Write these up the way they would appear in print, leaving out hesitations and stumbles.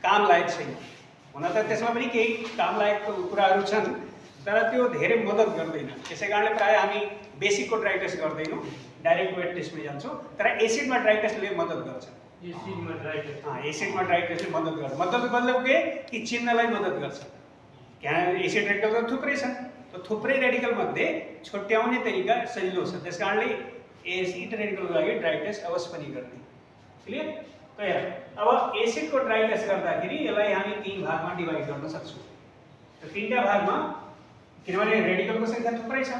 काम लायक छैन। हुन त त्यसमा पनि केही काम लायक कुराहरू छन्, तर त्यो धेरै मद्दत गर्दैन। त्यसै कारणले प्रायः हामी बेसिकको ड्राई टेस्ट गर्दैनौँ, डाइरेक्ट वेट टेस्टमा जान्छौँ। तर एसिडमा ड्राई टेस्टले मद्दत गर्छ। एसिडमा ड्राई टेस्ट एसिडमा ड्राई टेस्टले मद्दत गर्छ। मतलब के कि चिन्हलाई मद्दत गर्छ। त्यहाँ एसिड रेडिकल त थुप्रै छन्, त्यो थुप्रै रेडिकल मध्ये छुट्याउने तरिका सजिलो छ। त्यस कारणले एसिड रेडिकलको लागि ड्राई टेस्ट अवश्य पनि गर्ने। क्लियर? क्लियर? अब एसिडको ड्राई टेस्ट गर्दाखेरि यसलाई हामी 3 भागमा डिभाइड गर्न सक्छौँ। त्यो 3टा भागमा, किनभने रेडिकलको सङ्ख्या थुप्रै छ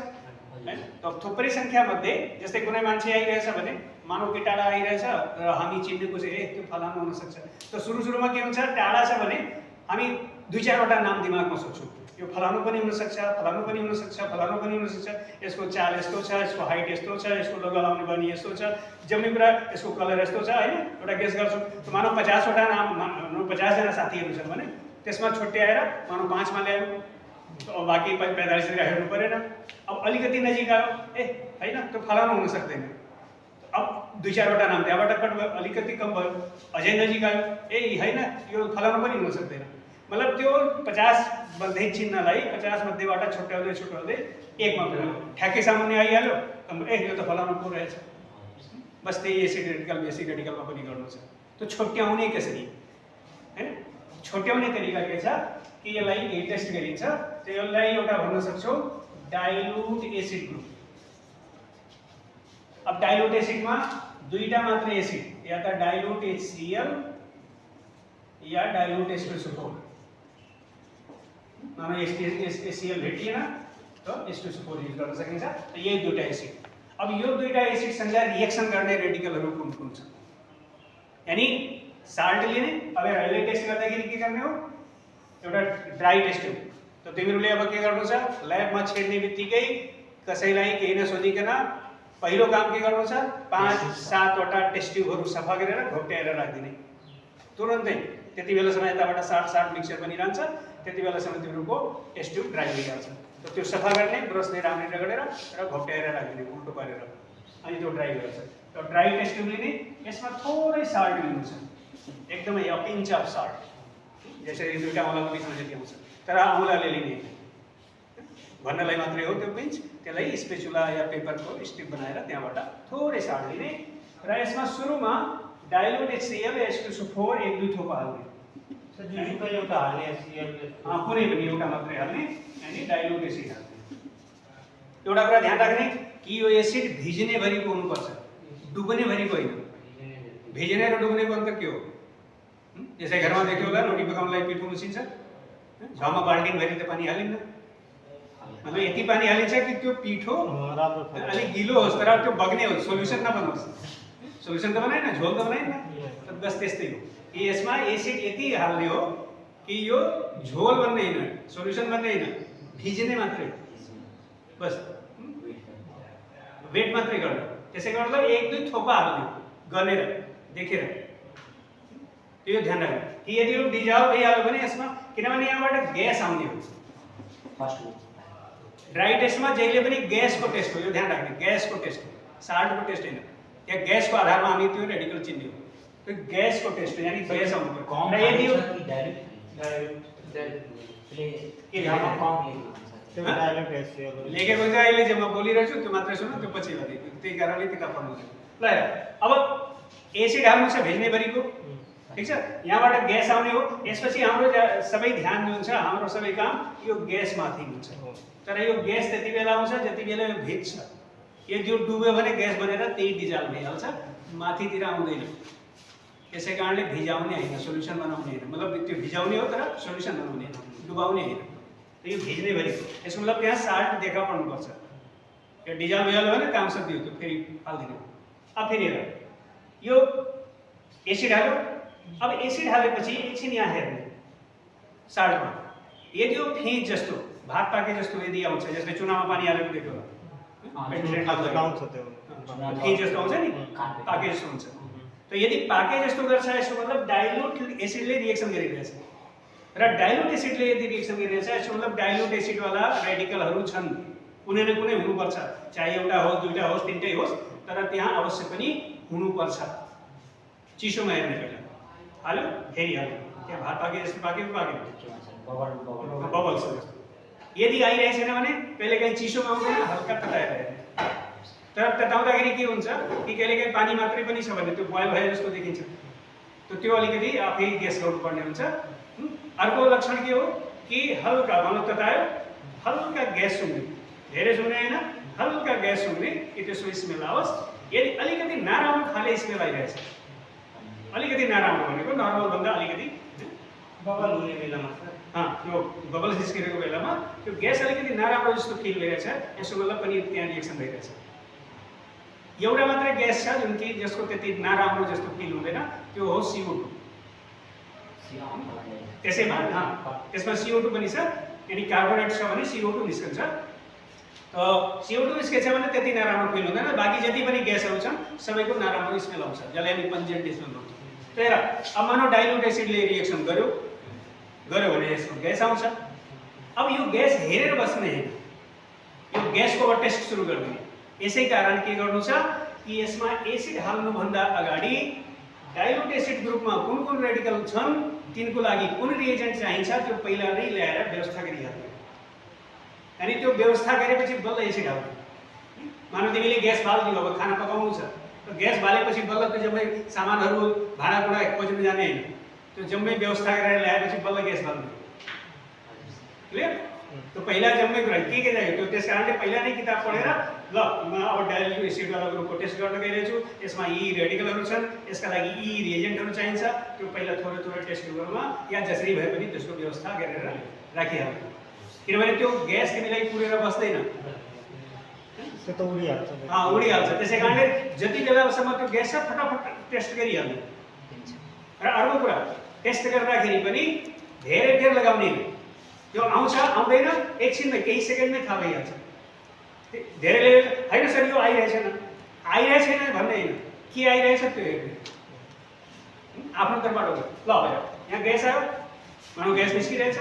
हैन, त थुप्रै सङ्ख्या मध्ये जस्तै कुनै मान्छे आइरहेछ भने मानव कि टाढा आइरहेछ र हामी चिन्नेको चाहिँ त्यो फलानु हुन सक्छ। त सुरुमा के हुन्छ, टाढा छ भने हामी 2-4 वटा नाम दिमागमा सोच्छौँ। यो फलानु पनि हुन सक्छ, फलानु पनि हुन सक्छ, फलानु पनि हुन सक्छ, यसको चाल यस्तो छ, यसको हाइट यस्तो छ, यसको लुगा लाउने बानी यस्तो छ, जम्मै कुरा यसको कलर यस्तो छ हैन, एउटा गेस गर्छौँ। त मानव 50 वटा नाम 50 जना साथीहरू छन् भने त्यसमा छुट्याएर मानव 5 मा ल्यायो, अब बाँकी 45 जना हेर्नु परेन। अब अलिकति नजिक आयो, हैन त्यो फलानु हुन सक्दैन। अब 2-4 वटा नाम त्यहाँबाट कट भयो, अलिकति कम भयो, अझै नजिक आयो, हैन यो फलानु पनि हुन सक्दैन। मतलब त्यो 50 मध्ये चिन्हलाई 50 मध्येबाट छुट्याउँदै 1 मा पुग्यो, ठ्याक्कै सामान्य आइहाल्यो, यो त फलानु पो रहेछ। बस त्यही एसिड रेडिकल बेसिक रेडिकलमा पनि गर्नु छ। त्यो छुट्याउने कसरी हैन, छुट्याउने तरिका के छ कि यसलाई टेस्ट गरिन्छ। त्यसलाई एउटा भन्न सक्छौँ डाइल्युट एसिड ग्रुप। अब डाइल्युट एसिडमा 2टा मात्र एसिड, या त डाइल्युट HCl या डाइल्युट H2SO4। मानो HCl भेटिएन तो H2SO4 युज गर्न सकिन्छ। त यही 2टा एसिड। अब यो 2टा एसिडसँग रिएक्सन गर्ने रेडिकलहरू कुन छन्? यानी साल्ट लिने, अब यसले टेस्ट गर्दाखेरि के गर्ने हो, एउटा ड्राई टेस्ट हो। त तिमीहरूले अब के गर्नु छ, ल्याबमा छेड्ने बित्तिकै कसैलाई केही नसोधिकन पहिलो काम के गर्नु छ, 5-7 वटा टेस्ट ट्युबहरू सफा गरेर घोप्ट्याएर राखिदिने तुरन्तै। त्यति बेलासम्म यताबाट 60 मिक्सचर बनिरहन्छ, त्यति बेलासम्म तिमीहरूको टेस्ट ट्युब ड्राई भइहाल्छ। त त्यो सफा गर्ने, ब्रसले राम्ररी रगडेर र घोप्ट्याएर राखिदिने उल्टो पारेर, अनि त्यो ड्राई गर्छ। त ड्राई टेस्ट ट्युब लिने, यसमा थोरै साल्ट लिनु छ, एकदमै अ पिन्च अफ साल्ट, जसरी 2टा औँलाको बिचमा जति आउँछ, तर औँलाले लिने भन्नलाई मात्रै हो त्यो पिन्च। त्यसलाई स्पेचुला या पेपरको स्टिक बनाएर त्यहाँबाट थोरै साल्ट लिने र यसमा सुरुमा डाइल्युट HCl H2SO4 1-2 थोपा हाल्ने। एउटा हाल्ने HCl, कुनै पनि एउटा मात्रै हाल्ने, अनि डाइल्युट एसिड हाल्ने। एउटा कुरा ध्यान राख्ने कि यो एसिड भिज्ने भरिको हुनुपर्छ, डुब्ने भरिको होइन। भिज्ने र डुब्नेको अन्तर के हो? यसै घरमा देख्यो होला, रोटी पकाउनलाई पिठो मुसिन्छ, झ्याउमा बाल्टिन भरि त पानी हालिन्न। मतलब यति पानी हालिन्छ कि त्यो पिठो अलिक गिलो होस् तर त्यो बग्ने होस्, सोल्युसन नबनोस्। सोल्युसन त बनाएन, झोल त बनाएन। बस त्यस्तै हो कि यसमा एसिड यति हाल्ने हो कि यो झोल बन्ने होइन, सोल्युसन बन्ने होइन, भिज्ने मात्रै, बस वेट मात्रै गर्ने। त्यसै गर्दा 1-2 थोपा हाल्ने गनेर देखेर, त्यो ध्यान राख्नु कि यदि यो डिजल्भ भइहाल्यो भने यसमा, किनभने यहाँबाट ग्यास आउने हो। ड्राई टेस्टमा जहिले पनि ग्यासको टेस्ट हो, यो ध्यान राख्ने, ग्यासको टेस्ट हो, साल्टको टेस्ट होइन। त्यहाँ ग्यासको आधारमा हामी त्यो रेडिकल चिन्ने हो, त्यो ग्यासको टेस्ट हो, यानी ग्यास आउनु पर्यो। र यदि यो लेखेको चाहिँ अहिले जे म बोलिरहेको छु त्यो मात्रै सुन्नु, त्यो पछि भने, त्यही कारणले किताब पढ्नु छ। ल अब एसिड हाल्नु छ भिज्ने भरिको, ठीक छ, यहाँबाट ग्यास आउने हो। यसपछि हाम्रो सबै ध्यान जुन छ, हाम्रो सबै काम यो ग्यासमाथि हुन्छ। तर यो ग्यास त्यति बेला आउँछ जति बेला यो भिज्छ। यदि यो डुब्यो भने ग्यास बनेर त्यही डिजल्भ भइहाल्छ, माथितिर आउँदैन। त्यसै कारणले भिजाउने होइन, सोल्युसन बनाउने होइन। मतलब त्यो भिजाउने हो तर सोल्युसन बनाउने होइन, डुबाउने होइन। यो भिज्ने भरिको, यसको मतलब त्यहाँ साल्ट देखा पर्नुपर्छ। यो डिजल्भ भइहाल्यो भने काम सकियो, त्यो फेरि हालिदिने। अब फेरि हेर, यो एसिड हाल्यो। अब एसिड हालेपछि एकछिन यहाँ हेर्ने साल्टमा, यदि यो फेज जस्तो, भात पाके जस्तो यदि आउँछ, जस्तै चुनामा पानी हालेको देख्यो होला, फेज जस्तो आउँछ नि, पाके जस्तो हुन्छ। त यदि पाके जस्तो गर्छ, यसको मतलब डाइल्युट एसिडले रिएक्सन गरिरहेछ। र डाइल्युट एसिडले यदि रिएक्सन गरिरहेछ, यसको मतलब डाइल्युट एसिडवाला रेडिकलहरू छन्, कुनै न कुनै हुनुपर्छ। चाहे एउटा होस्, 2टा होस्, 3टै होस्, तर त्यहाँ अवश्य पनि हुनुपर्छ। चिसोमा हेर्ने पहिला हाल्यो, फेरि हाल्यो, त्यहाँ भात पाके जस्तो पाक्यो पाकेन बबल बबल्स जस्तो यदि आइरहेको छैन भने कहिलेकाहीँ चिसोमा आउँदैन हल्का तताएर आयो तर तताउँदाखेरि के हुन्छ कि कहिलेकाहीँ पानी मात्रै पनि छ भने त्यो बोइल भए जस्तो देखिन्छ त्यो अलिकति आफै ग्यास गर्नुपर्ने हुन्छ अर्को लक्षण के हो कि हल्का भनौँ ततायो हल्का ग्यास सुँग्ने धेरै सुँग्ने होइन हल्का ग्यास सुँग्ने कि त्यसको स्मेल आओस् यदि अलिकति नराम्रो खाले स्मेल आइरहेछ अलिकति नराम्रो भनेको नर्मलभन्दा अलिकति बबल हुने बेलामा सर त्यो बबल्स निस्किरहेको बेलामा त्यो ग्यास अलिकति नराम्रो जस्तो फिल भइरहेछ यसो मतलब पनि त्यहाँ रिएक्सन भइरहेछ एउटा मात्रै ग्यास छ जुन कि जसको त्यति नराम्रो जस्तो फिल हुँदैन त्यो हो CO2 त्यसैमा त्यसमा CO2 पनि छ यदि कार्बोनेट छ भने CO2 निस्कन्छ CO2 निस्केछ भने त्यति नराम्रो फिल हुँदैन बाँकी जति पनि ग्यासहरू छन् सबैको नराम्रो स्मेल आउँछ जसलाई हामी पन्जेन्ट स्मेल भन्छौँ त्यही र अब मानौ डाइल्युट एसिडले रिएक्सन गर्यो भने यसको ग्यास आउँछ अब यो ग्यास हेरेर बस्ने होइन यो ग्यासको अब टेस्ट सुरु गरिदिने यसै कारण के गर्नु छ कि यसमा एसिड हाल्नुभन्दा अगाडि डाइल्युट एसिड ग्रुपमा कुन कुन रेडिकल छन् तिनको लागि कुन रिएजेन्ट चाहिन्छ त्यो पहिला नै ल्याएर व्यवस्था गरिहाल्नु अनि त्यो व्यवस्था गरेपछि बल्ल एसिड हाल्नु मानौ तिमीले ग्यास बाल्दियौ अब खाना पकाउनु छ ग्यास बालेपछि बल्ल त्यो जम्मै सामानहरू भाँडाकुँडा खोज्नु जाने होइन त्यो जम्मै व्यवस्था गरेर ल्याएपछि बल्ल ग्यास बाल्नु क्लियर तो पहिला जम्मै कुरा के चाहियो त्यो त्यस कारणले पहिला नै किताब पढेर ल म अब डाइल्युट एसिडवाला ग्रुपको टेस्ट गर्न गइरहेछु यसमा यी रेडिकलहरू छन् यसका लागि यी रिएजेन्टहरू चाहिन्छ त्यो पहिला थोरै थोरै टेस्ट गर्नुमा या जसरी भए पनि त्यसको व्यवस्था गरेर राखिहाल्नु किनभने त्यो ग्यास तिमीलाई पुरेर बस्दैन त्यो त उडिहाल्छ उडिहाल्छ त्यसै कारणले जति बेलासम्म त्यो ग्यास छ फटाफट टेस्ट गरिहाल्नु र अर्को कुरा टेस्ट गर्दाखेरि पनि धेरै बेर लगाउने त्यो आउँछ आउँदैन एकछिनमै केही सेकेन्डमै थाहा भइहाल्छ धेरैले होइन सर यो आइरहेछ छैन भन्ने होइन के आइरहेछ त्यो हेर्ने आफ्नो तर्फबाट ल भयो यहाँ ग्यास आयो भनौँ ग्यास निस्किरहेछ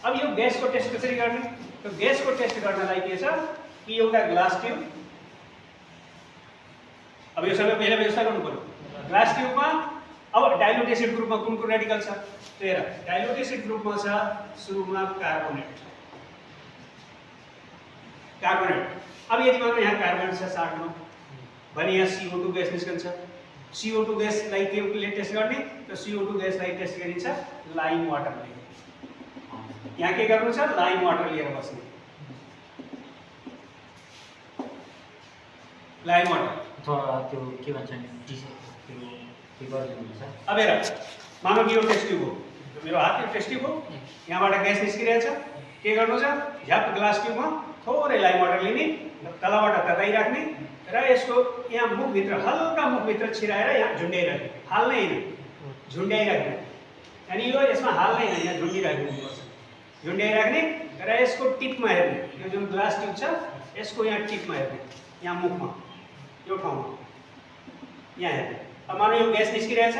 अब यो ग्यासको टेस्ट कसरी गर्ने त्यो ग्यासको टेस्ट गर्नलाई के छ कि एउटा ग्लास ट्युब अब यो सबै पहिला व्यवस्था गर्नु पर्यो ग्लास ट्युबमा अब डाइल्युट एसिड ग्रुपमा कुन कुन रेडिकल छ हेर डाइल्युट एसिड ग्रुपमा छ सुरुमा कार्बोनेट अब यदि मानौँ यहाँ कार्बन छ साथमा भने यहाँ CO2 ग्यास निस्कन्छ CO2 ग्यासलाई के टेस्ट गर्ने त CO2 ग्यासलाई टेस्ट गरिन्छ लाइम वाटरले यहाँ के गर्नु छ लाइम वाटर लिएर बस्ने लाइम वाटर त्यो के भन्छ अब हेर मानौ कि यो टेस्ट ट्युब हो मेरो हात यो टेस्ट ट्युब हो यहाँबाट ग्यास निस्किरहेछ के गर्नु छ झ्याप ग्लास ट्युबमा थोरै लाइम वाटर लिने तलबाट तताइराख्ने र यसको यहाँ मुखभित्र हल्का मुखभित्र छिराएर यहाँ झुन्ड्याइराख्ने हाल्नै होइन झुन्ड्याइराख्ने अनि यो यसमा हाल्नै होइन यहाँ झुन्डिराख्नुपर्छ झुन्ड्याइराख्ने र यसको टिपमा हेर्ने यो जुन ग्लास ट्युब छ यसको यहाँ टिपमा हेर्ने यहाँ मुखमा यो ठाउँमा यहाँ हेर्ने अब मानौ यो ग्यास निस्किरहेछ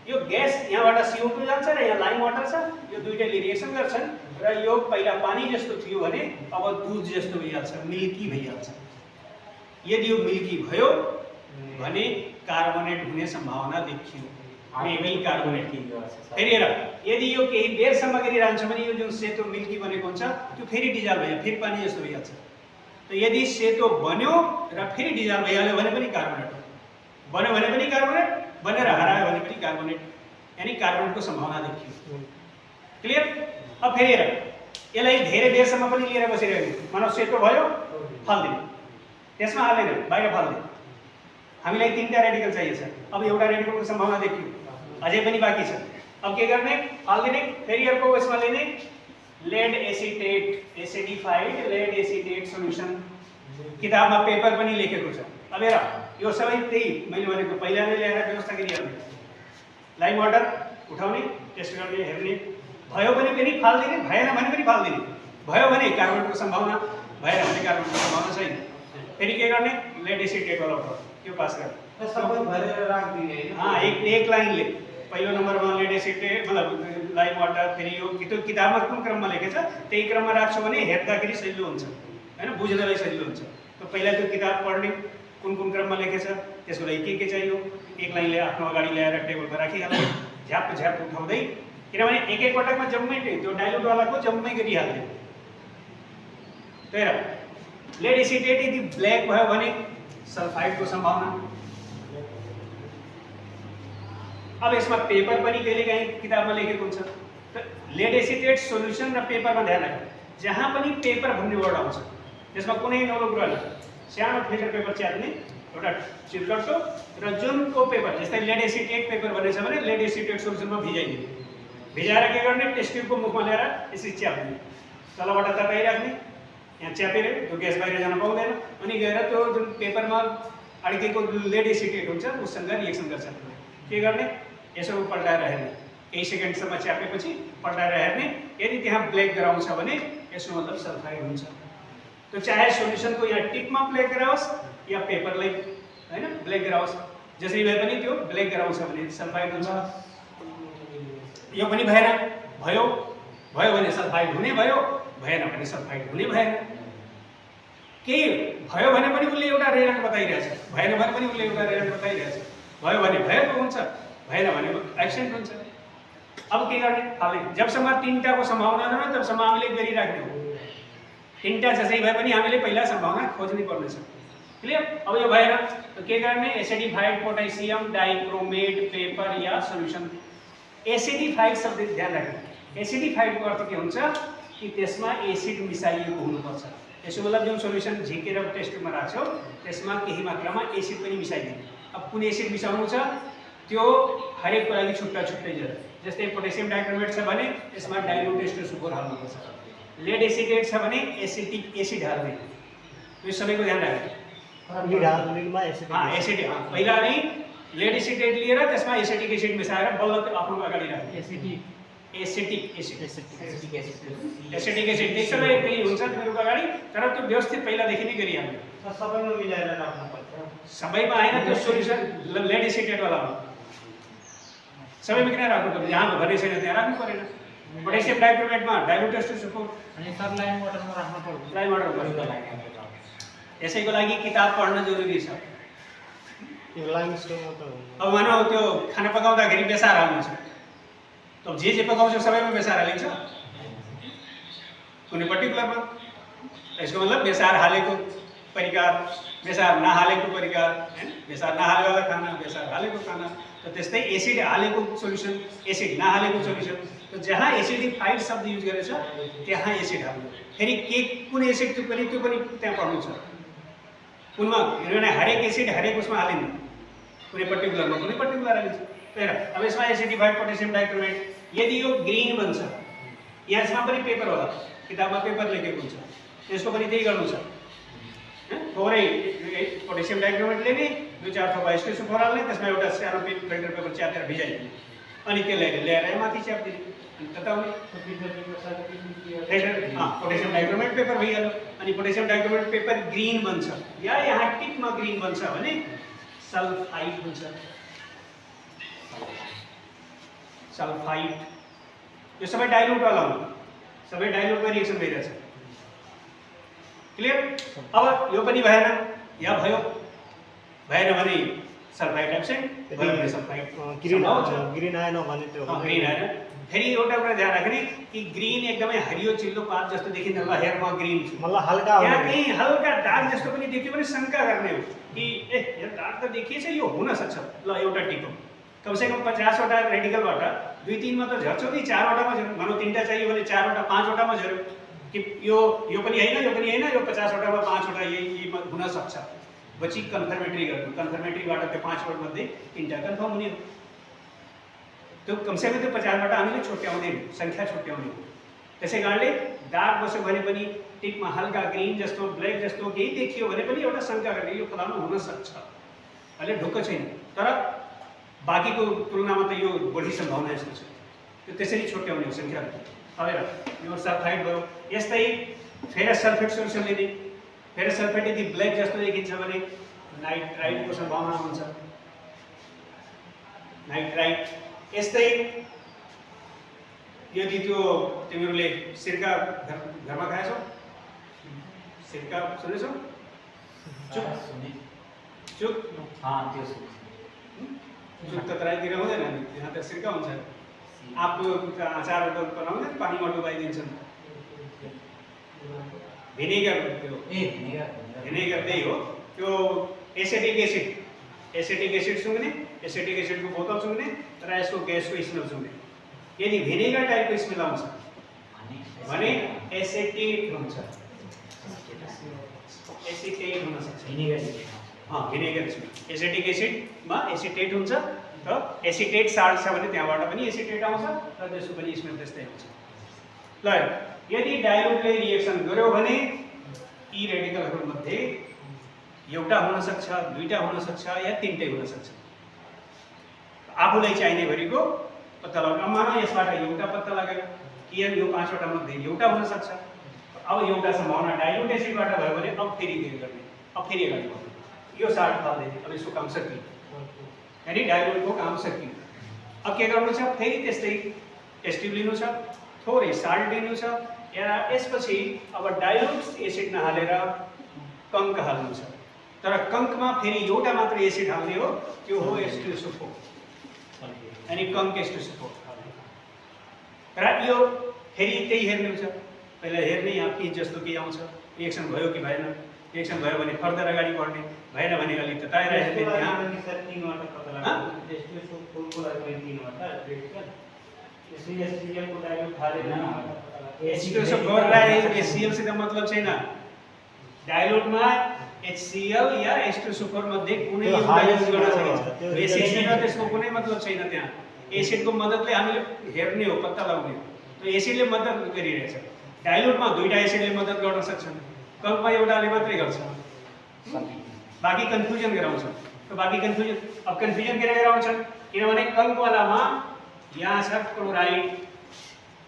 यो ग्यास यहाँबाट CO2 जान्छ र यहाँ लाइम वाटर छ यो दुईटैले रिएक्सन गर्छन् र यो पहिला पानी जस्तो थियो भने अब दुध जस्तो भइहाल्छ मिल्की भइहाल्छ यदि यो मिल्की भयो भने कार्बोनेट हुने सम्भावना देखियो मेबी कार्बोनेट फेरि हेर यदि यो केही बेरसम्म गरिरहन्छ भने यो जुन सेतो मिल्की बनेको हुन्छ त्यो फेरि डिजल्भ भइहाल्छ फेरि पानी जस्तो भइहाल्छ त यदि सेतो बन्यो र फेरि डिजल्भ भइहाल्यो भने पनि कार्बोनेट हो बन्यो भने पनि कार्बोनेट बनेर हरायो भने पनि कार्बोनेट यानी कार्बोनेटको सम्भावना देखियो क्लियर अब फेरि हेर यसलाई धेरै बेरसम्म पनि लिएर बसिरहेको मानौ सेतो भयो फाल्दिने त्यसमा हाल्दैन बाहिर फाल्दिने हामीलाई तीनटा रेडिकल चाहिन्छ अब एउटा रेडिकलको सम्भावना देखियो अझै पनि बाँकी छ अब के गर्ने हाल्दिने फेरि अर्को यसमा लिने lead acetate acidified lead acetate solution किताबमा पेपर पनि लेखेको छ अब हेर यो सबै त्यही मैले भनेको पहिला नै ल्याएर व्यवस्था गरिहाल्ने लाइम वाटर उठाउने टेस्ट गर्ने हेर्ने भयो भने पनि फाल्दिने भएन भने पनि फाल्दिने भयो भने कार्बोनेटको सम्भावना भएन भने कार्बोनेटको सम्भावना छैन फेरि के गर्ने लेड एसिटेट वाला त्यो पास गर्ने सबै भरेर राख्दिने हैन एक लाइनले पहिलो नम्बरमा लेड एसिटेट मतलब लाइम वाटर फेरि यो किताबमा कुन क्रममा लेखेछ त्यही क्रममा राख्छौ भने हेर्दाखेरि सजिलो हुन्छ हैन बुझ्नलाई सजिलो हुन्छ त पहिला त्यो किताब पढ्ने कुन क्रममा लेखेछ त्यसको लागि के चाहियो एक लाइनले आफ्नो अगाडि ल्याएर टेबलमा राखिहाल्ने झ्याप झ्याप उठाउँदै किनभने एक एक पटकमा जम्मै त्यो डाइल्युटवालाको जम्मै गरिहाल्ने। त्यही भएर लेड एसिटेट यदि ब्ल्याक भयो भने सल्फाइडको सम्भावना। अब यसमा पेपर पनि कहिलेकाहीँ किताबमा लेखेको हुन्छ। त लेड एसिटेट सोल्युसन र पेपरमा ध्यान राख्नु, जहाँ पनि पेपर भन्ने वर्ड आउँछ त्यसमा कुनै नौलो कुरा छैन। सानो फिल्टर पेपर च्याप्ने एउटा चिरकटको र जुनको पेपर जस्तै लेड एसिटेट पेपर भनेछ भने लेड एसिटेट सोल्युसनमा भिजाइदिने, भिजाएर के गर्ने टेस्ट ट्युबको मुखमा ल्याएर यसरी च्याप्ने, तलबाट तताइराख्ने, यहाँ च्यापेर त्यो ग्यास बाहिर जान पाउँदैन, अनि गएर त्यो जुन पेपरमा अड्केको लेड एसिटेट हुन्छ उसँग रिएक्सन गर्छ। के गर्ने, यसो पल्टाएर हेर्ने, केही सेकेन्डसम्म च्यापेपछि पल्टाएर हेर्ने, यदि त्यहाँ ब्ल्याक गराउँछ भने यसको मतलब सल्फाइड हुन्छ। तो चाहे सोल्युसनको यहाँ टिपमा ब्ल्याक गराओस् या पेपरलाई हैन ब्ल्याक गराओस्, जसरी भए पनि त्यो ब्ल्याक गराउँछ भने सल्फाइड हुन्छ। यो पनि भएन, भयो भयो भने सल्फाइड हुने भयो, भएन भने सल्फाइड हुने भएन। केही भयो भने पनि उसले एउटा रिजल्ट बताइरहेछ, भएन भने पनि उसले एउटा रिजल्ट बताइरहेछ। भयो भने भएको हुन्छ, भएन भने एब्सेन्ट हुन्छ। अब के गर्ने, हाल्ने जबसम्म तीनटाको सम्भावना छैन तबसम्म हामीले गरिराख्ने हो। तीनटा जसै भए पनि हामीले पहिला सम्भावना खोज्नै पर्नेछ। क्लियर? अब यो भएन त के गर्ने, एसिडिफाइड पोटेशियम डाइक्रोमेट पेपर या सोल्युसन। एसिडिफाइड शब्द ध्यान राख्नु, एसिडिफाइडको अर्थ के हुन्छ कि त्यसमा एसिड मिसाइएको हुनुपर्छ। यसो मतलब जुन सोल्युसन झिकेर टेस्ट ट्युबमा राख्छौ त्यसमा केही मात्रामा एसिड पनि मिसाइदिने। अब कुन एसिड मिसाउनु छ त्यो हरेकको लागि छुट्टा छुट्टै छ। जस्तै पोटेशियम डाइक्रोमेट छ भने त्यसमा डाइल्युट एस्टोसुपर हाल्नुपर्छ, लेड एसिटेट छ भने एसिटिक एसिड हाल्ने। यो सबैको ध्यान राख्नु। लिड हाल्नुमा एसिड एसिड पहिला नै लेड एसिटेट लिएर त्यसमा एसिटिक एसिड मिसाएर बल्ल त्यो आफ्नो अगाडि राख्ने। एसिटिक एसिड एसिटिक एसिड त्यसैले पनि हुन्छ तिमीहरूको अगाडि, तर त्यो व्यवस्थित पहिलादेखि नै गरिहाल्ने। सबैमा मिलाएर राख्नुपर्छ। सबैमा हैन, त्यो सोल्युसन लेड एसिटेट वालामा सबैमा किन राख्नुपर्छ, जहाँ भने छैन त्यहाँ राख्नु परेन। पोटेशियम डाइक्रोमेटमा डाइल्युट एस्टोसुपर अनि सरलाइन वाटरमा राख्नु पर्छ। लाइन वाटर यसैको लागि किताब पढ्न जरुरी छ। यो लाइन स्टोरमा त अब मानौ त्यो खाना पकाउँदाखेरि बेसार हाल्नु छ, त जे पकाउँछ सबैमा बेसार हालिन्छ कुनै पर्टिकुलरमा। यसको मतलब बेसार हालेको परिकार, बेसार नहालेको परिकार, हैन बेसार नहालेको खाना, बेसार हालेको खाना। तो त्यस्तै एसिड हालेको सोल्युसन, एसिड नहालेको सोल्युसन। तो जहाँ एसिडिफाइड शब्द युज गरेछ त्यहाँ एसिड हाल्नु। फेरि के कुन एसिड त्यो पनि त्यहाँ पढ्नु छ कुनमा, किनभने हरेक एसिड हरेक उसमा हालिन्न, कुनै पर्टिकुलरमा कुनै पर्टिकुलर हालिन्छ। तर अब यसमा एसिडिफाइड पोटेशियम डाइक्रोमेट यदि यो ग्रीन बन्छ, यसमा पनि पेपर होला, किताबमा पेपर लेखेको हुन्छ, त्यसको पनि त्यही गर्नु छ। थोरै पोटेशियम डाइक्रोमेट लेने, 2-4 थोपा एस्टोसुपर हाल्ने, त्यसमा एउटा सानो फिल्टर पेपर च्यापेर भिजाइदिने, अनि त्यसलाई ल्याएर माथि च्यापिदिने, अनि तताउने। पोटेशियम डाइक्रोमेट पेपर भइहाल्यो। अनि पोटेशियम डाइक्रोमेट पेपर ग्रीन बन्छ या यहाँ टिपमा ग्रीन बन्छ भने सल्फाइड हुन्छ। सल्फाइड यो सबै डाइल्युट वाला हो, सबै डाइल्युटमा रिएक्सन भइरहेछ। क्लियर? अब यो पनि भएन या भयो, भएन भने सल्फाइड एब्सेन्ट, भयो भने सल्फाइड ग्रीन आएन भने त्यो ग्रीन आएन। फेरि एउटा कुरा ध्यान राख्ने कि ग्रीन एकदमै हरियो चिल्लो पात जस्तो देखिन्छ, ल हेयरमा ग्रीन छ, मतलब हल्का यहाँ कहीं हल्का दाग जस्तो पनि देखियो भने शंका गर्ने हो कि ए यो दाग त देखिएछ, यो हुन सक्छ। ल एउटा टिपो कमसेकम 50 वटा रेडिकलबाट 2-3 मा त झर्छ नि, 4 वटामा झर्यो, भनौँ 3टा चाहियो भने 4 वटा 5 वटामा झर्यो कि यो पनि हैन, यो पनि हैन, यो 50 वटामा 5 वटा यही हुन सक्छ। पछि कन्फर्मेटरी गर्नु, कन्फर्मेटरीबाट त्यो 5 वटा मध्ये 3टा कन्फर्म हुने हो। त्यो कमसेकम त्यो 50 वटा हामीले छुट्याउने संख्या छुट्याउने हो। त्यसै कारणले दाग बस्यो भने पनि टिपमा हल्का ग्रीन जस्तो ब्ल्याक जस्तो केही देखियो भने पनि एउटा शंका गर्ने, यो फलानु हुन सक्छ, अहिले ढुक्क छैन, तर बाँकीको तुलनामा त यो बढी सम्भावना यसको छ। त्यो त्यसरी छुट्याउने हो संख्या। अब यो सल्फाइड भयो। यस्तै फेरस सल्फेट सोल्युसन लिने, फेरस सल्फेट यदि ब्ल्याक जस्तो देखिन्छ भने नाइट्राइटको सम्भावना हुन्छ, नाइट्राइट। यस्तै यदि त्यो तिमीहरूले सिरका घरमा खाएछौ, सिरका सुनेछौ? चुक चुक हाँ त्यो चुक त तराईतिर हुँदैन, यहाँ त सिरका हुन्छ। आफू अचारहरू बनाउँछ पानीमा डुबाइदिन्छन् भिनेगर त्यो भिनेगर त्यही हो त्यो एसिटिक एसिड सुँघ्ने एसिटिक एसिडको बोतल सुँघ्ने र यसको ग्यासको स्मेल सुँघ्ने यदि भिनेगर टाइपको स्मेल आउँछ भने एसिटेट हुन्छ एसिटेट हुन सक्छ भिनेगर स्मेल एसिटिक एसिडमा एसिटेट हुन्छ र एसिटेट साल्ट छ भने त्यहाँबाट पनि एसिटेट आउँछ र त्यसको पनि स्मेल त्यस्तै हुन्छ ल यदि डाइल्युटले रिएक्सन गर्यो भने यी रेडिकलहरूमध्ये एउटा हुन सक्छ दुईटा हुन सक्छ या तीनटै हुन सक्छ आफूलाई चाहिने भरिको पत्ता लगाउनु मानौ यसबाट एउटा पत्ता लगायो कि यो पाँचवटा मध्ये एउटा हुन सक्छ अब एउटा सम्भावना डाइल्युट एसिडबाट भयो भने अब फेरि के गर्ने अब फेरि अगाडि बढ्ने यो साल्ट फाल्दैन अब यसको काम सकियो यानी डाइल्युटको काम सकियो अब के गर्नु छ फेरि त्यस्तै टेस्ट ट्युब लिनु छ थोरै साल्ट लिनु छ या यसपछि अब डाइल्युट एसिड नहालेर कङ्क हाल्नु छ तर कङ्कमा फेरि एउटा मात्र एसिड हाल्ने हो त्यो हो H2SO4 यानी कङ्क H2SO4 र यो फेरि त्यही हेर्नु छ पहिला हेर्ने यहाँ पिच जस्तो के आउँछ रिएक्सन भयो कि भएन रिएक्सन भयो भने फर्दर अगाडि बढ्ने भएन भने अलि तताएर हेर्ने त्यहाँ तीनवटा पत्ता लाग्यो H2SO4 को लागि तीनवटा रेडिकल यसले HCl को डाइल्युट हालेन H2SO4 लाई HCl सित मतलब छैन डाइल्युटमा HCl या H2SO4 मध्ये कुनै एउटा युज गर्न सकिन्छ एसिड र त्यसको कुनै मतलब छैन त्यहाँ एसिडको मद्दतले हामीले हेर्ने हो पत्ता लगाउने हो त्यो एसिडले मद्दत गरिरहेछ डाइल्युटमा दुईटा एसिडले मद्दत गर्न सक्छन् कल्पमा एउटाले मात्रै गर्छ बाँकी कन्फ्युजन गराउँछ तो बाँकी कन्फ्युजन अब कन्फ्युजन किन गराउँछन् किनभने कल्पवालामा यहाँ छ क्लोराइड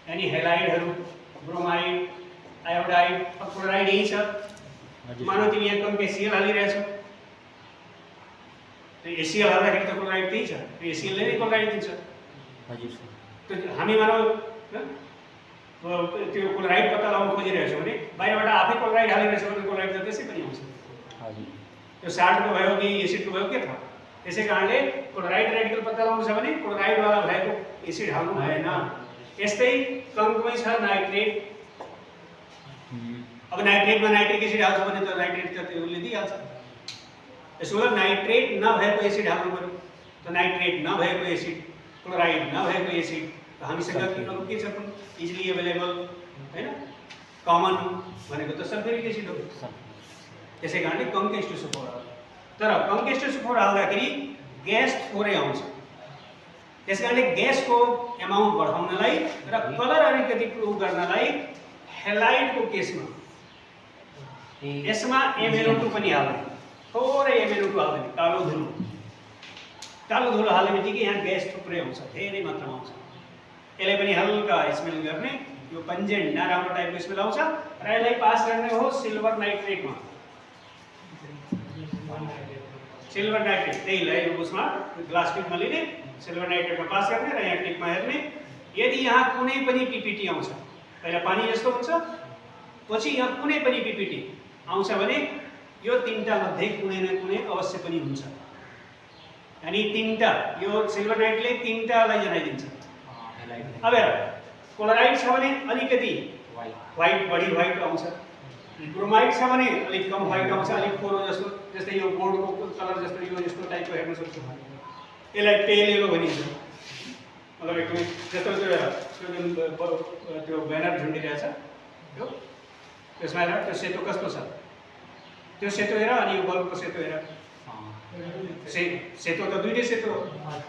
यानी हेलाइडहरू ब्रोमाइड आयोडाइड अब क्लोराइड यही छ मानौ तिमी यहाँ कम HCl हालिरहेछौ तो HCl हाल्दाखेरि त क्लोराइड त्यही छ त्यो HCl ले नै क्लोराइड दिन्छ हजुर त्यो हामी मानौ त्यो क्लोराइड पत्ता लगाउन खोजिरहेछौँ भने बाहिरबाट आफै क्लोराइड हालिरहेछौँ भने क्लोराइड त त्यसै पनि आउँछ हजुर त्यो साल्टको भयो कि एसिडको भयो के थाहा त्यसै कारणले क्लोराइड रेडिकल पत्ता लगाउनु छ भने क्लोराइडवाला भएको एसिड हाल्नु भएन यस्तै कङ्कमै छ नाइट्रेट अब नाइट्रेटमा नाइट्रिक एसिड हाल्छ भने त नाइट्रेट त त्यसले दिइहाल्छ त्यसो भए नाइट्रेट नभएको एसिड हाल्नु पर्यो त नाइट्रेट नभएको एसिड क्लोराइड नभएको एसिड त हामीसँग अरू के छ इजिली एभाइलेबल हैन कमन भनेको त सल्फ्युरिक एसिड हो त्यसै कारणले कङ्क H2SO4 तर कङ्क H2SO4 हाल्दाखेरि ग्यास थोरै आउँछ त्यसकारणले ग्यासको एमाउन्ट बढाउनलाई र कलर अलिकति प्रुभ गर्नलाई हेलाइडको केसमा यसमा MnO2 पनि हाल्ने थोरै MnO2 हाल्ने कालो धुलो हाल्ने बित्तिकै यहाँ ग्यास थुप्रै आउँछ धेरै मात्रामा आउँछ यसलाई पनि हल्का स्मेल गर्ने यो पन्जेन्ट नराम्रो टाइपको स्मेल आउँछ र यसलाई पास गर्ने हो सिल्भर नाइट्रेटमा सिल्भर नाइट्रेट त्यहीलाई उसमा ग्लास ट्युबमा लिने सिल्भर नाइट्रेटमा पास गर्ने र यहाँ टिपमा हेर्ने यदि यहाँ कुनै पनि पिपिटी आउँछ पहिला पानी जस्तो हुन्छ पछि यहाँ कुनै पनि पिपिटी आउँछ भने यो तीनटा मध्ये कुनै न कुनै अवश्य पनि हुन्छ यानी तीनटा यो सिल्भर नाइट्रेटले तीनटालाई जनाइदिन्छ अब हेर क्लोराइड छ भने अलिकति व्हाइट बढी व्हाइट आउँछ ब्रोमाइड छ भने अलिक कम व्हाइट आउँछ अलिक कोरो जस्तो जस्तै यो बोर्डको कलर जस्तो यो यस्तो टाइपको हेर्न सक्छौँ यसलाई पेल येलो भनिन्छ मतलब एकदमै जस्तो त्यो जुन त्यो ब्यानर झुन्डिरहेछ त्यो त्यसमा हेर त्यो सेतो कस्तो छ त्यो सेतो हेर अनि यो बल्बको सेतो हेर सेतो त दुईटै सेतो हो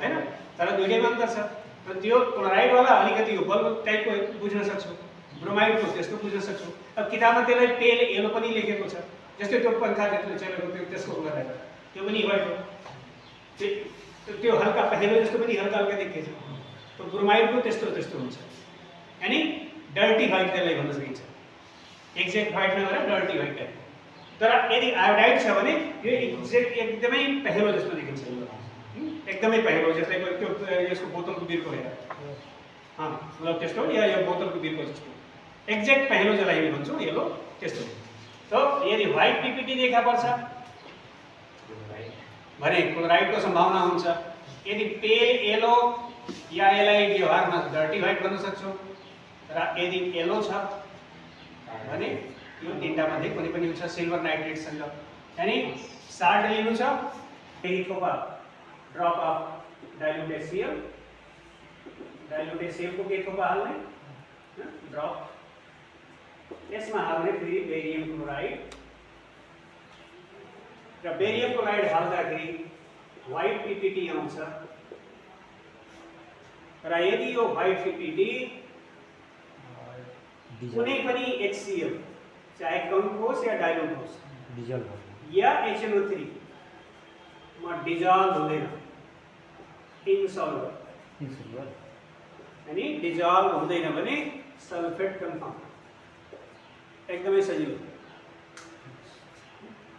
हैन तर दुईटैमा अन्तर छ र त्यो क्लोराइडवाला अलिकति यो बल्ब टाइपको बुझ्न सक्छौँ ब्रोमाइडको त्यस्तो बुझ्न सक्छौँ अब किताबमा त्यसलाई पेल येलो पनि लेखेको छ जस्तै त्यो पंखा जस्तो चलेको त्यो त्यसको गरेर त्यो पनि व्हाइट हो त्यो हल्का पहेँलो जस्तो पनि हल्का हल्का देखिन्छ तो ब्रोमाइडको त्यस्तो त्यस्तो हुन्छ यानी डर्टी व्हाइट त्यसलाई भन्न सकिन्छ एक्ज्याक्ट व्हाइट नभएर डर्टी व्हाइट टाइप तर यदि आयोडाइड छ भने यो एक्ज्याक्ट एकदमै पहेँलो जस्तो देखिन्छ एकदमै पहेँलो जस्तै त्यो यसको बोतलको बिर्को हेर मतलब त्यस्तो या यो बोतलको बिर्को जस्तो एक्ज्याक्ट पहेँलो जसलाई हामी भन्छौँ येलो त्यस्तो तो यदि व्हाइट पिपिटी देखा पर्छ भने क्लोराइडको सम्भावना हुन्छ यदि पेल येलो या यसलाई व्यवहारमा डर्टी व्हाइट भन्न सक्छौँ र यदि येलो छ भने यो तीनटा मध्ये कुनै पनि हुन्छ सिल्भर नाइट्रेटसँग यानी साल्ट लिनु छ केही थोपा ड्रप अफ डाइल्युट HCl को केही थोपा हाल्ने ड्रप यसमा हाल्ने फेरि बेरियम क्लोराइड र बेरियम क्लोराइड हाल्दाखेरि व्हाइट PPT आउँछ र यदि यो व्हाइट PPT कुनै पनि HCl चाहे कम होस् या डाइल्युट होस् या HNO3 मा डिजल्भ हुँदैन इनसल्युबल यानी डिजल्भ हुँदैन भने सल्फेट कन्फर्म एकदमै सजिलो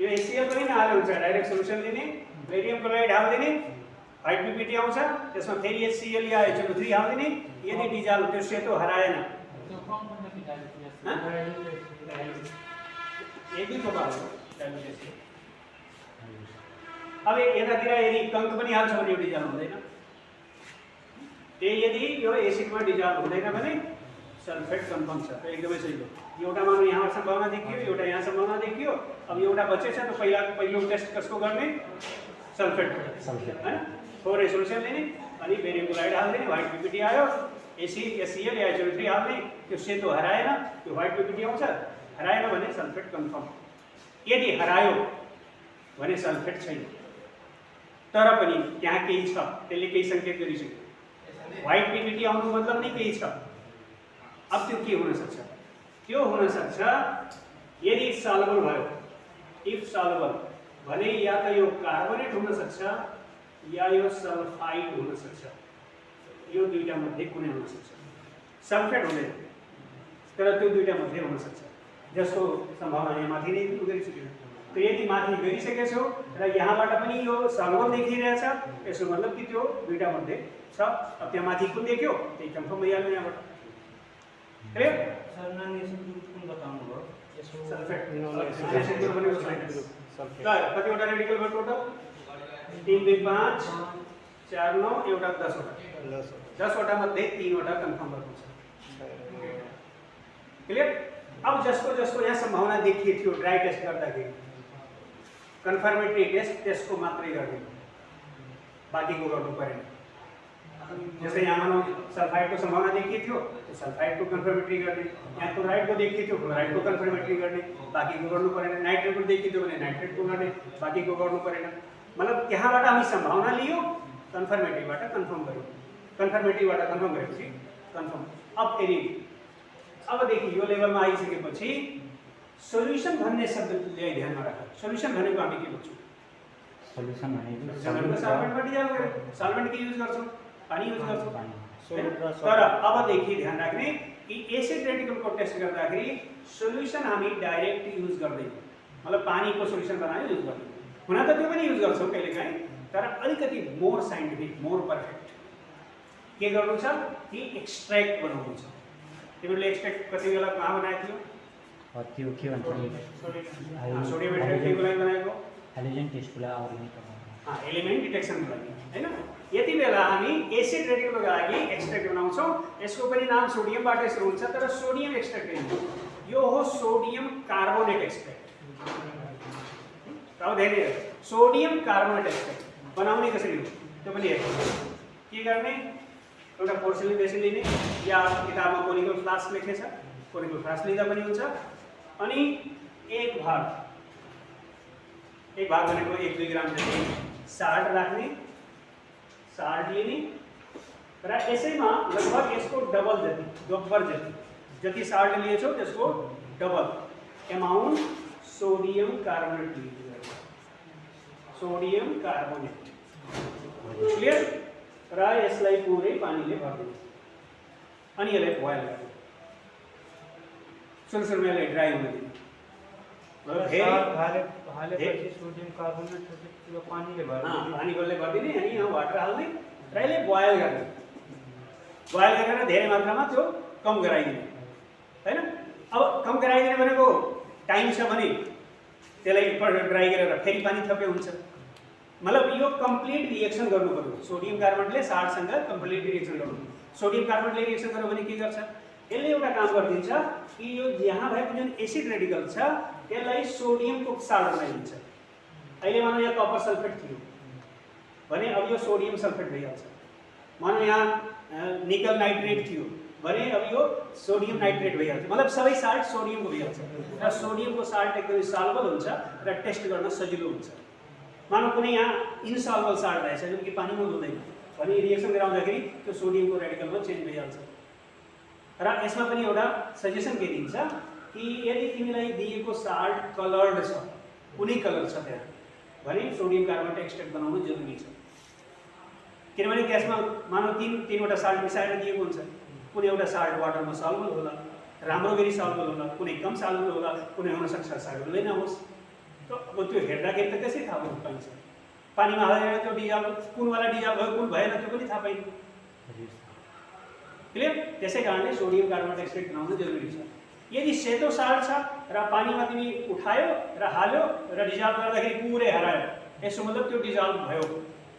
यो HCl पनि नहाल्नु हुन्छ डाइरेक्ट सोलुसन लिने बेरियम क्लोराइड हाल्दिने व्हाइट PPT आउँछ त्यसमा फेरि HCl या HNO3 हाल्दिने यदि डिजल्भ त्यो सेतो हराएन एक दुई थोपा हाल्नु अब यतातिर यदि कङ्क पनि हाल्छ भने यो डिजल्भ हुँदैन त्यही यदि यो एसिडमा डिजल्भ हुँदैन भने सल्फेट कन्फर्म छ एकदमै सजिलो एउटा मानव यहाँ सम्भावना देखियो एउटा यहाँ सम्भावना देखियो अब एउटा बचेछ त पहिलो टेस्ट कसको गर्ने सल्फेट हैन थोरै सोल्युसन लिने अनि बेरियम क्लोराइड हाल्दिने व्हाइट PPT आयो HCl या HNO3 हाल्ने त्यो सेतो हराएन त्यो व्हाइट PPT आउँछ हराएन भने सल्फेट कन्फर्म यदि हरायो भने सल्फेट छैन तर पनि त्यहाँ केही छ त्यसले केही संकेत गरिसक्यो व्हाइट PPT आउनु मतलब नै केही छ अब त्यो के हुन सक्छ त्यो हुन सक्छ यदि सल्युबल भयो इफ सल्युबल भने या त यो कार्बोनेट हुन सक्छ या यो सल्फाइड हुन सक्छ यो दुईटा मध्ये कुनै हुन सक्छ सल्फेट हुँदैन तर त्यो दुईटा मध्ये हुन सक्छ जसको सम्भावना यहाँ माथि नै गरिसक्यो त यदि माथि गरिसकेछौ र यहाँबाट पनि यो सल्युबल देखिरहेछ यसो मतलब कि त्यो दुईटा मध्ये छ अब त्यहाँ माथि कुन देख्यो त्यही कन्फर्म भइहाल्यो यहाँबाट क्लियर सर नन एसिड ग्रुप कुन बताउनु भयो सल्फेट एसिड ग्रुप भनेको सल्फेट ल कतिवटा रेडिकल भयो टोटल 3 2 5 4 9 एउटा 10 वटा 10 वटा मध्ये 3 वटा कन्फर्म भएको छ क्लियर अब जसको यहाँ सम्भावना देखिए थियो ड्राई टेस्ट गर्दाखेरि कन्फर्मेटरी टेस्ट त्यसको मात्रै गर्ने बाँकीको गर्नु परेन जस्तै यहाँ मानौ सल्फाइडको सम्भावना देखिए थियो त्यो सल्फाइडको कन्फर्मेटरी गर्ने यहाँ क्लोराइडको देखिए थियो क्लोराइडको कन्फर्मेटरी गर्ने बाँकीको गर्नु परेन नाइट्रेटको देखिए थियो भने नाइट्रेटको गर्ने बाँकीको गर्नु परेन मतलब त्यहाँबाट हामी सम्भावना लियो कन्फर्मेटरीबाट कन्फर्म गर्यो कन्फर्मेटरीबाट कन्फर्म गरेपछि कन्फर्म अब फेरि अबदेखि यो लेभलमा आइसकेपछि सोल्युसन भन्ने शब्द ध्यानमा राख सोल्युसन भनेको हामी के बुझ्छौँ सोल्युसन भनेको सल्भेन्टमा डिजल्भ गर्यो सल्भेन्ट के युज गर्छौँ पानी युज गर्छौँ तर अबदेखि ध्यान राख्ने कि एसिड रेडिकलको टेस्ट गर्दाखेरि सोल्युसन हामी डाइरेक्ट युज गर्दैनौँ मतलब पानीको सोल्युसन बनाएर युज गर्दैनौँ हुन त त्यो पनि युज गर्छौँ कहिलेकाहीँ तर अलिकति मोर साइन्टिफिक मोर पर्फेक्ट के गर्नु छ कि एक्सट्र्याक्ट बनाउनु छ तिमीहरूले एक्सट्र्याक्ट कति बेला कहाँ बनाएको थियो त्यो के भन्छ सोडियम हाइड्रोक्साइडको लागि बनाएको हाइड्रोजन टेस्टको लागि एलिमेन्ट डिटेक्सनको लागि हैन यति बेला हामी एसिड रेडिकलको लागि एक्सट्र्याक्ट बनाउँछौँ यसको पनि नाम सोडियमबाट यसो हुन्छ तर सोडियम एक्सट्र्याक्ट होइन यो हो सोडियम कार्बोनेट एक्सट्र्याक्ट अब धेरै सोडियम कार्बोनेट एक्सट्र्याक्ट बनाउने कसरी हो त्यो पनि हेर्नु के गर्ने एउटा पोर्सिलिन बेसिन लिने या किताबमा कोनिकल फ्लास्क लेखेछ कोनिकल फ्लास्क लिँदा पनि हुन्छ अनि एक भाग भनेको 1-2 ग्राम जति साल्ट राख्ने साल्ट लिने र यसैमा लगभग यसको डबल जति दोब्बर जति साल्ट लिएछौ त्यसको डबल एमाउन्ट सोडियम कार्बोनेट लिनु सोडियम कार्बोनेट क्लियर र यसलाई पुरै पानीले भर्दिनु अनि यसलाई बोइल गर्नु सुरुमा यसलाई ड्राई हुन दिनु सोडियम कार्बोनेट पूरा पानीले भर्दिनु पानीले भर्दिने अनि यहाँ वाटर हाल्ने र यसले बोइल गर्ने बोइल गरेर धेरै मात्रामा त्यो कम गराइदिने हैन अब कम गराइदिने भनेको टाइम छ भने त्यसलाई एकपल्ट ड्राई गरेर फेरि पानी थपे हुन्छ मतलब यो कम्प्लिट रिएक्सन गर्नु पर्यो सोडियम कार्बोनेटले साल्टसँग कम्प्लिट रिएक्सन गर्नु सोडियम कार्बोनेटले रिएक्सन गर्यो भने के गर्छ यसले एउटा काम गरिदिन्छ कि यो यहाँ भएको जुन एसिड रेडिकल छ त्यसलाई सोडियमको साल्ट बनाइदिन्छ अहिले मानौ यहाँ कपर सल्फेट थियो भने अब यो सोडियम सल्फेट भइहाल्छ मानौ यहाँ निकल नाइट्रेट थियो भने अब यो सोडियम नाइट्रेट भइहाल्छ मतलब सबै साल्ट सोडियमको भइहाल्छ र सोडियमको साल्ट एकदमै सल्युबल हुन्छ र टेस्ट गर्न सजिलो हुन्छ मानौ कुनै यहाँ इनसल्युबल साल्ट रहेछ जुन कि पानीमा हुँदैन भने रिएक्सन गराउँदाखेरि त्यो सोडियमको रेडिकलमा चेन्ज भइहाल्छ र यसमा पनि एउटा सजेसन के दिन्छ कि यदि तिमीलाई दिएको साल्ट कलर्ड छ कुनै कलर छ त्यहाँ भने सोडियम कार्बोनेट एक्सट्र्याक्ट बनाउनु जरुरी छ किनभने त्यसमा मानौ तीनवटा साल्ट मिसाएर दिएको हुन्छ कुनै एउटा साल्ट वाटरमा सल्युबल होला राम्रो गरी सल्युबल होला कुनै कम सल्युबल होला कुनै हुन सक्छ सल्युबलै नहोस् त अब त्यो हेर्दाखेरि त त्यसै थाहा हुन पाइन्छ पानीमा हालेर त्यो डिजल्भ कुनवाला डिजल्भ भयो कुन भएन त्यो पनि थाहा पाइन्छ क्लियर त्यसै कारणले सोडियम कार्बोनेट एक्सट्र्याक्ट बनाउनु जरुरी छ यदि सेतो साल्ट छ र पानीमा तिमी उठायो र हाल्यो र डिजल्भ गर्दाखेरि पुरै हरायो यसो मतलब त्यो डिजल्भ भयो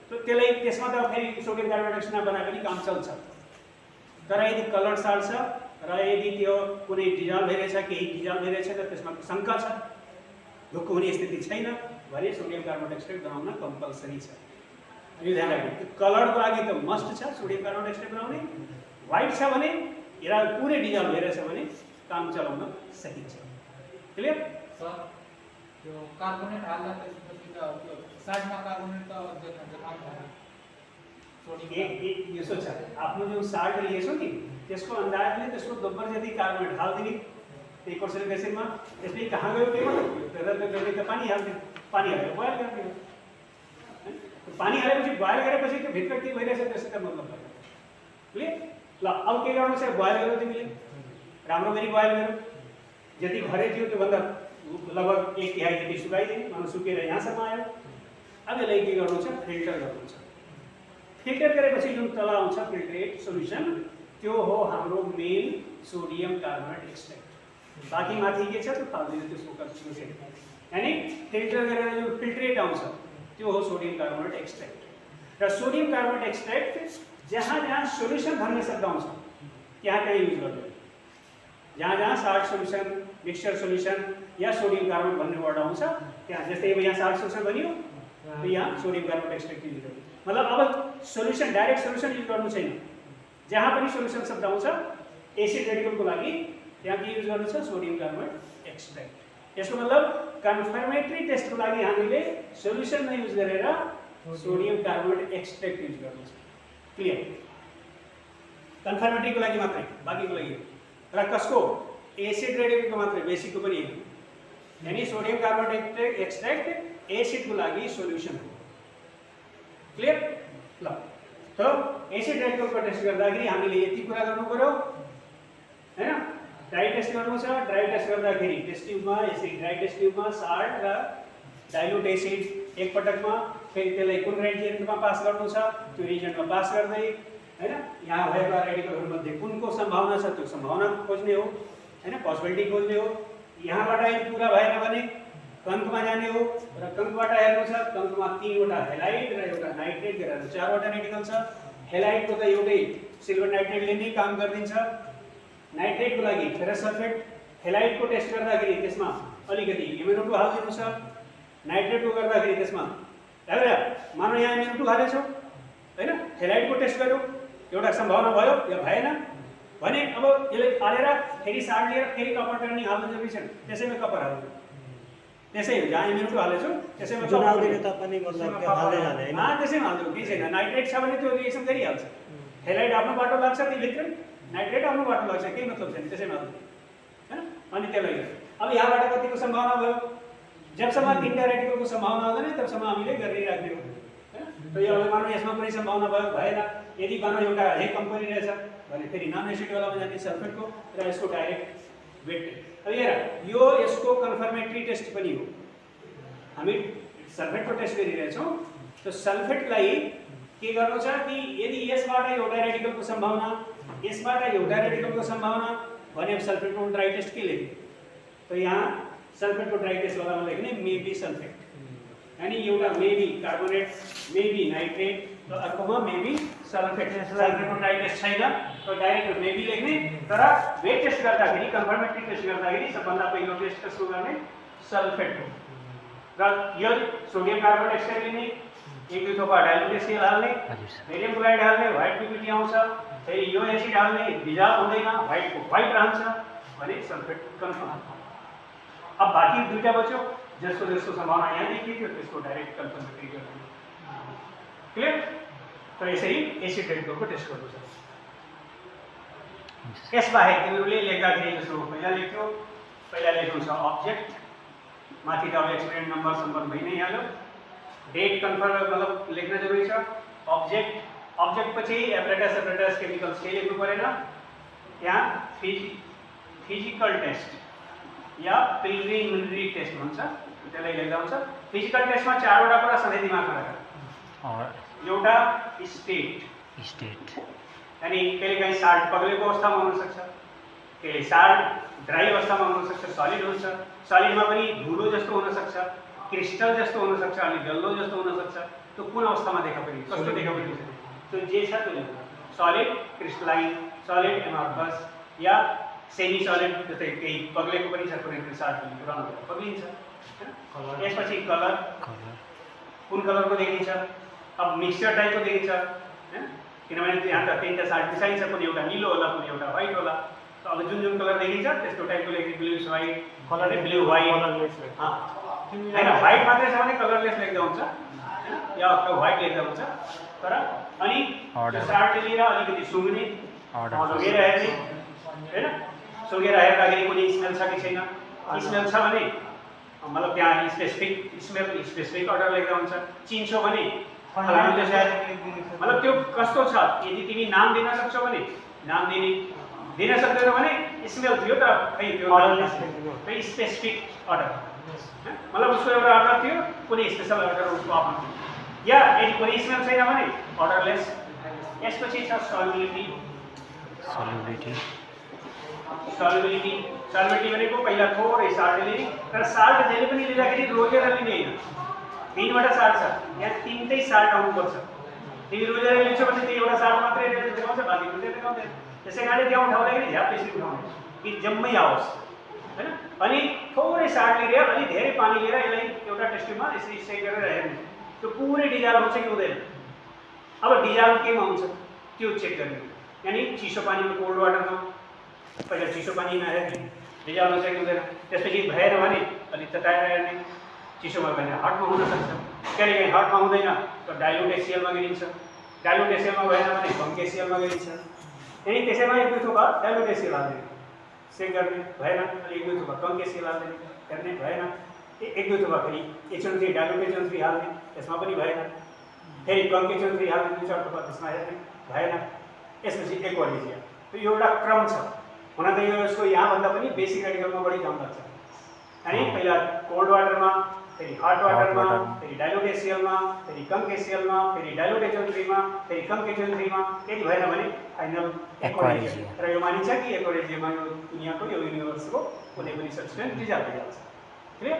त त्यसलाई त्यसमा त फेरि सोडियम कार्बोनेट एक्सट्र्याक्ट बनाए पनि काम चल्छ तर यदि कलर साल्ट छ र यदि त्यो कुनै डिजल्भ भइरहेछ केही डिजल्भ भइरहेछ र त्यसमा शङ्का छ ढुक्क हुने स्थिति छैन भने सोडियम कार्बोनेट एक्सट्र्याक्ट बनाउन कम्पल्सरी छ यो ध्यान राख्नु कलरको लागि त मस्ट छ सोडियम कार्बोनेट एक्सट्र्याक्ट बनाउने व्हाइट छ भने या पुरै डिजल्भ भइरहेछ भने काम चलाउन सकिन्छ क्लियर सर त्यो कार्बोनेट हाल्दा त्यसपछि त त्यो साइडमा कार्बोनेट त देख्न काम छैन सोडियम यसो छ आफ्नो जो साल्ट लिएछौ नि त्यसको अन्दाजले त्यसको दोब्बर जति कार्बोनेट हाल्दिने त्यही पर्सेन्ट एसिडमा त्यसले कहाँ गयो के मतलब त पानी हाल्दियो पानी हालेर बोइल गरिदियो पानी हालेपछि बोइल गरेपछि त्यो भित्र के भइरहेछ त्यसको त मतलब भयो क्लियर ल अब के गर्नु छ बोइल गर्नु तिमीले राम्रो गरी बोइल गर्नु जति भरे थियो त्योभन्दा लगभग 1/3 जति सुकाइदिने मानौ सुकेर यहाँसम्म आयो अब यसलाई के गर्नु छ फिल्टर गर्नु छ फिल्टर गरेपछि जुन तल आउँछ फिल्ट्रेट सोल्युसन त्यो हो हाम्रो मेन सोडियम कार्बोनेट एक्सट्र्याक्ट बाँकी माथि के छ त्यो फाल्दैन त्यसको कन्सेप्ट यानी फिल्टर गरेर जो फिल्ट्रेट आउँछ त्यो हो सोडियम कार्बोनेट एक्सट्र्याक्ट र सोडियम कार्बोनेट एक्सट्र्याक्ट जहाँ जहाँ सोल्युसन भन्ने शब्द आउँछ त्यहाँ त्यहाँ युज गर्दैन जहाँ जहाँ साल्ट सोल्युसन मिक्सचर सोल्युसन या सोडियम कार्बोनेट भन्ने वर्ड आउँछ त्यहाँ जस्तै अब यहाँ साल्ट सोल्युसन बनियो तो यहाँ सोडियम कार्बोनेट एक्सट्र्याक्ट युज गर्नु मतलब अब सोल्युसन डाइरेक्ट सोल्युसन युज गर्नु छैन जहाँ पनि सोल्युसन शब्द आउँछ एसिड रेडिकलको लागि त्यहाँ के युज गर्नु छ सोडियम कार्बोनेट एक्सट्र्याक्ट यसको मतलब कन्फर्मेटरी टेस्टको लागि हामीले सोल्युसन नै युज गरेर सोडियम कार्बोनेट एक्सट्र्याक्ट युज गर्नु छ क्लियर कन्फर्मेटरीको लागि मात्रै बाँकीको लागि र कसको एसिड रेडिकलको मात्रै बेसिकको पनि होइन यानी सोडियम कार्बोनेट एक्सट्र्याक्ट एसिडको लागि सोल्युसन हो क्लियर ल तो एसिड रेडिकलको टेस्ट गर्दाखेरि हामीले यति कुरा गर्नु पर्यो हैन ड्राई टेस्ट गर्नु छ ड्राई टेस्ट गर्दाखेरि टेस्ट ट्युबमा एसिड ड्राई टेस्ट ट्युबमा साल्ट र डाइल्युट एसिड एक पटकमा फेरि त्यसलाई कुन रिएजेन्टमा पास गर्नु छ त्यो रिएजेन्टमा पास गर्दै हैन यहाँ भएका रेडिकलहरु मध्ये कुनको सम्भावना छ त्यो सम्भावना खोज्ने हो हैन पोसिबिलिटी खोज्ने हो यहाँबाट यो पूरा भएन भने कङ्कमा जाने हो र कङ्कबाट हेर्नु छ कङ्कमा 3 वटा हेलाइड र एउटा नाइट्रेट गरेर 4 वटा रेडिकल छ हेलाइडको त एउटै सिल्भर नाइट्रेटले नै काम गर्दिन्छ नाइट्रेटको लागि फेरस सल्फेट हेलाइडको टेस्ट गर्दाखेरि त्यसमा अलिकति MnO2 हाल्दिनु छ नाइट्रेटको गर्दाखेरि त्यसमा हेर मानौ यहाँ MnO2 हालेछौ हैन हेलाइडको टेस्ट गर्यो एउटा सम्भावना भयो या भएन भने अब यसले फालेर फेरि साल्ट लिएर फेरि कपर टर्निङ हाल्नु जरुरी छैन त्यसैमा कपर हाल्नु त्यसै हो जहाँ MnO2 हालेछौ त्यसैमा कपर जुनाउदिने त पनि मतलब के हाल्दै जाने हैन त्यसैमा हाल्नु केही छैन नाइट्रेट छ भने त्यो रिएक्सन गरिहाल्छ हेलाइड आफ्नो बाटो लाग्छ त्यभित्र नाइट्रेट आफ्नो बाटो लाग्छ केही मतलब छैन त्यसैमा हाल्नु हैन अनि त्यसलाई अब यहाँबाट कतिको सम्भावना भयो जबसम्म तीनटा रेडिकलको सम्भावना हुँदैन तबसम्म हामीले गरिराख्ने हो हैन त यो मानौ यसमा पनि सम्भावना भयो भएन यदि मानौ एउटा हे कम्पनी रहेछ भने फेरि नन एसिड वालामा जाने सल्फेटको र यसको डाइरेक्ट वेट अब हेर यो यसको कन्फर्मेटरी टेस्ट पनि हो हामी सल्फेटको टेस्ट गरिरहेछौँ त सल्फेटलाई के गर्नु छ कि यदि यसबाट एउटा रेडिकलको सम्भावना यसबाट एउटा रेडिकलको सम्भावना भने सल्फेटको ड्राई टेस्ट के लेख्ने त यहाँ सल्फेटको ड्राई टेस्ट वालामा लेख्ने मे बी सल्फेट अनि एउटा मेबी कार्बोनेट मेबी नाइट्रेट र अर्कोमा मेबी सल्फेट सल्फेटको नाइट्रेट छैन र डाइरेक्ट मेबी लेख्ने तर वेट टेस्ट गर्दाखेरि कन्फर्मेटरी टेस्ट गर्दाखेरि सबभन्दा पहिलो टेस्ट कसको गर्ने सल्फेटको र यो सोडियम कार्बोनेट एक्साइड लिने एक दुई थोपा डाइल्युट एसिड हाल्ने बेरियम क्लोराइड हाल्ने व्हाइट पिपिटी आउँछ फेरि यो एसिड हाल्ने डिजल्भ हुँदैन व्हाइटको व्हाइट रहन्छ भने सल्फेट कन्फर्म अब बाँकी दुईटा बच्यो जसको जसको सम्भावना यहाँ देखिए थियो त्यसको डाइरेक्ट कन्फर्मेटरी गर्ने क्लियर त यसरी एसिड रेडिकलको टेस्ट गर्नु छ यसबाहेक तिमीहरूले लेख्दाखेरि जस्तो पहिला लेख्थ्यो पहिला लेख्नु छ अब्जेक्ट माथि त अब एक्सपेरिमेन्ट नम्बर भइ नै हाल्यो डेट कन्फर्म मतलब लेख्न जरुरी छ अब्जेक्ट पछि एपरेटस केमिकल्स केही लेख्नु परेन यहाँ फिजिकल टेस्ट या प्रिलिमिनरी टेस्ट भन्छ त्यसलाई लेख्दा हुन्छ फिजिकल टेस्टमा चारवटा कुरा सधैँ दिमागमा राख एउटा स्टेट अनि कहिलेकाहीँ साल्ट पग्लेको अवस्थामा हुनसक्छ कहिले साल्ट ड्राई अवस्थामा हुनसक्छ सलिड हुन्छ सलिडमा पनि धुलो जस्तो हुनसक्छ क्रिस्टल जस्तो हुनसक्छ अनि डल्लो जस्तो हुनसक्छ त्यो कुन अवस्थामा देखा परिन्छ कस्तो देखा परिन्छ त्यो जे छ त्यो सलिड क्रिस्टलाइन सलिड एमर्फस या सेमी सलिड जस्तै केही पग्लेको पनि छ कुनै साल्ट पनि रङ पग्लिन्छ यसपछि कलर कुन कलरको देखिन्छ अब मिक्सचर टाइपको देखिन्छ किनभने यहाँ त तीनटा साल्ट मिसाइन्छ कुनै एउटा निलो होला कुनै एउटा व्हाइट होला अब जुन जुन कलर देखिन्छ त्यस्तो टाइपको लेख्ने blue white colour blue white होइन व्हाइट मात्रै छ भने कलरलेस लेख्दा हुन्छ या व्हाइट लेख्दा हुन्छ तर अनि साल्टले लिएर अलिकति सुँघ्ने सुँघेर हेर्ने होइन सुँघेर हेर्दाखेरि कुनै स्मेल छ कि छैन स्मेल छ भने मतलब त्यहाँ स्पेसिफिक अर्डर लेख्दा हुन्छ चिन्छौ भने मतलब त्यो कस्तो छ यदि तिमी नाम दिन सक्छौ भने नाम दिन सक्दैन भने स्मेल थियो त खै त्यो स्पेसिफिक अर्डर मतलब उसको एउटा अर्डर थियो कुनै स्पेशल अर्डर उसको आफ्नो या यदि कुनै स्मेल छैन भने अर्डरलेस यसपछि छ सल्युबिलिटी भनेको पहिला थोरै साल्ट लिने तर साल्ट जहिले पनि लिँदाखेरि रोजेर लिने होइन तीनवटा साल्ट छ यहाँ तीनटै साल्ट आउनुपर्छ तिमी रोजेर लिन्छौ भने त्यो एउटा साल्ट मात्रै देखाउँछ बाँकी कुनै देखाउँदैन त्यसै कारणले त्यहाँ उठाउँदाखेरि झ्याप यसरी उठाउने कि जम्मै आओस् होइन अनि थोरै साल्ट लिएर अलिक धेरै पानी लिएर यसलाई एउटा टेस्टमा यसरी सेक गरेर हेर्ने त्यो पुरै डिजल्भ हुन्छ कि हुँदैन अब डिजल्भ केमा हुन्छ त्यो चेक गर्ने यानि चिसो पानीमा कोल्ड वाटरमा पहिला चिसो पानीमा हेर्ने डिजल्भ हुन्छ कि हुँदैन त्यसपछि भएन भने अलिक तताएर हेर्ने चिसोमा भएन हटमा हुनसक्छ कहिलेकाहीँ हटमा हुँदैन त डाइल्युट एसिएलमा गिरिन्छ डाइल्युट एसिएलमा भएन भने कम एसिएलमा गिरिन्छ यदि त्यसैमा एक दुई थोपा डाइल्युट एसिएल हाल्ने सेक गर्ने भएन अनि एक दुई थोपा कम एसिएल हाल्ने हेर्ने भएन एक दुई थोपा फेरि HNO3 डाइल्युट HNO3 हाल्ने त्यसमा पनि भएन फेरि कम HNO3 हाल्ने दुई चार थोपा त्यसमा हेर्ने भएन यसपछि एक्वालिजिया त्यो एउटा क्रम छ हुन त यो यसको यहाँभन्दा पनि बेसिक रेडिकलमा बढी काम लाग्छ अनि पहिला कोल्ड वाटरमा फेरि हट वाटरमा फेरि डाइल्युट एसिएलमा फेरि कम एसिएलमा फेरि डाइल्युट HNO3 मा फेरि कम HNO3 मा यदि भएन भने फाइनल एक्वालिजिया र यो मानिन्छ कि एक्वालिजियामा यो दुनियाँको यो युनिभर्सको कुनै पनि सब्स्टेन्स डिजल्भ भइहाल्छ क्लियर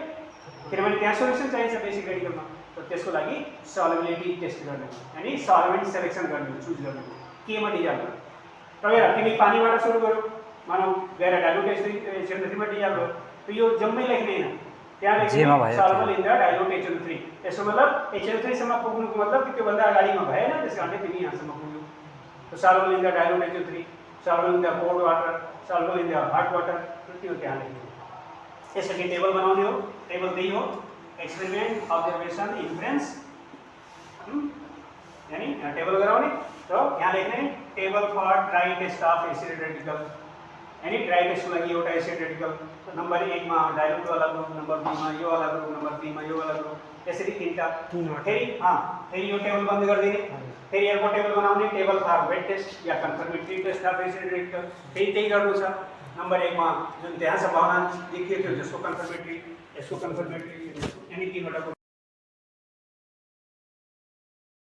किनभने त्यहाँ सोल्युसन चाहिन्छ बेसिक रेडिकलमा र त्यसको लागि सल्युबिलिटी टेस्ट गर्ने अनि सल्भेन्ट सेलेक्सन गर्ने चुज गर्ने केमा डिजल्भ र हेर तिमी पानीबाट सुरु गर्यो मानौ गएर डाइल्युट HNO3 मा डिजल्भ भयो त यो जम्मै लेख्ने हैन त्यहाँ लेख्ने सल्भल इन द डाइल्युट HNO3 यसो मतलब HNO3 सम्म पुग्नुको मतलब कि त्यो भन्दा अगाडिमा भएन त्यसकारणले तिमी यहाँसम्म पुग्यौ त soluble in the dilute HNO3 soluble in the cold water soluble in the hot water त्यो त्यहाँ लेख्ने यसपछि टेबल बनाउने हो टेबल त्यही हो एक्सपेरिमेन्ट अब्जर्भेसन इन्फरेन्स यानी टेबल गराउने र यहाँ लेख्ने table for dry test of acid radical यानी ड्राई टेस्टको लागि एउटा एसिड रेडिकल नम्बर 1 मा डाइल्युट वाला ग्रुप नम्बर 2 मा यो वाला ग्रुप नम्बर 3 मा यो वाला ग्रुप यसरी तीनटा फेरि फेरि यो टेबल बन्द गरिदिने फेरि अर्को टेबल बनाउने टेबल फर वेट टेस्ट या confirmatory test of acid radical फेरि त्यही गर्नु छ नम्बर 1 मा जुन त्यहाँ सम्भावना देखिएको थियो जसको कन्फर्मेटरी यसको कन्फर्मेटरी यानी तीनवटा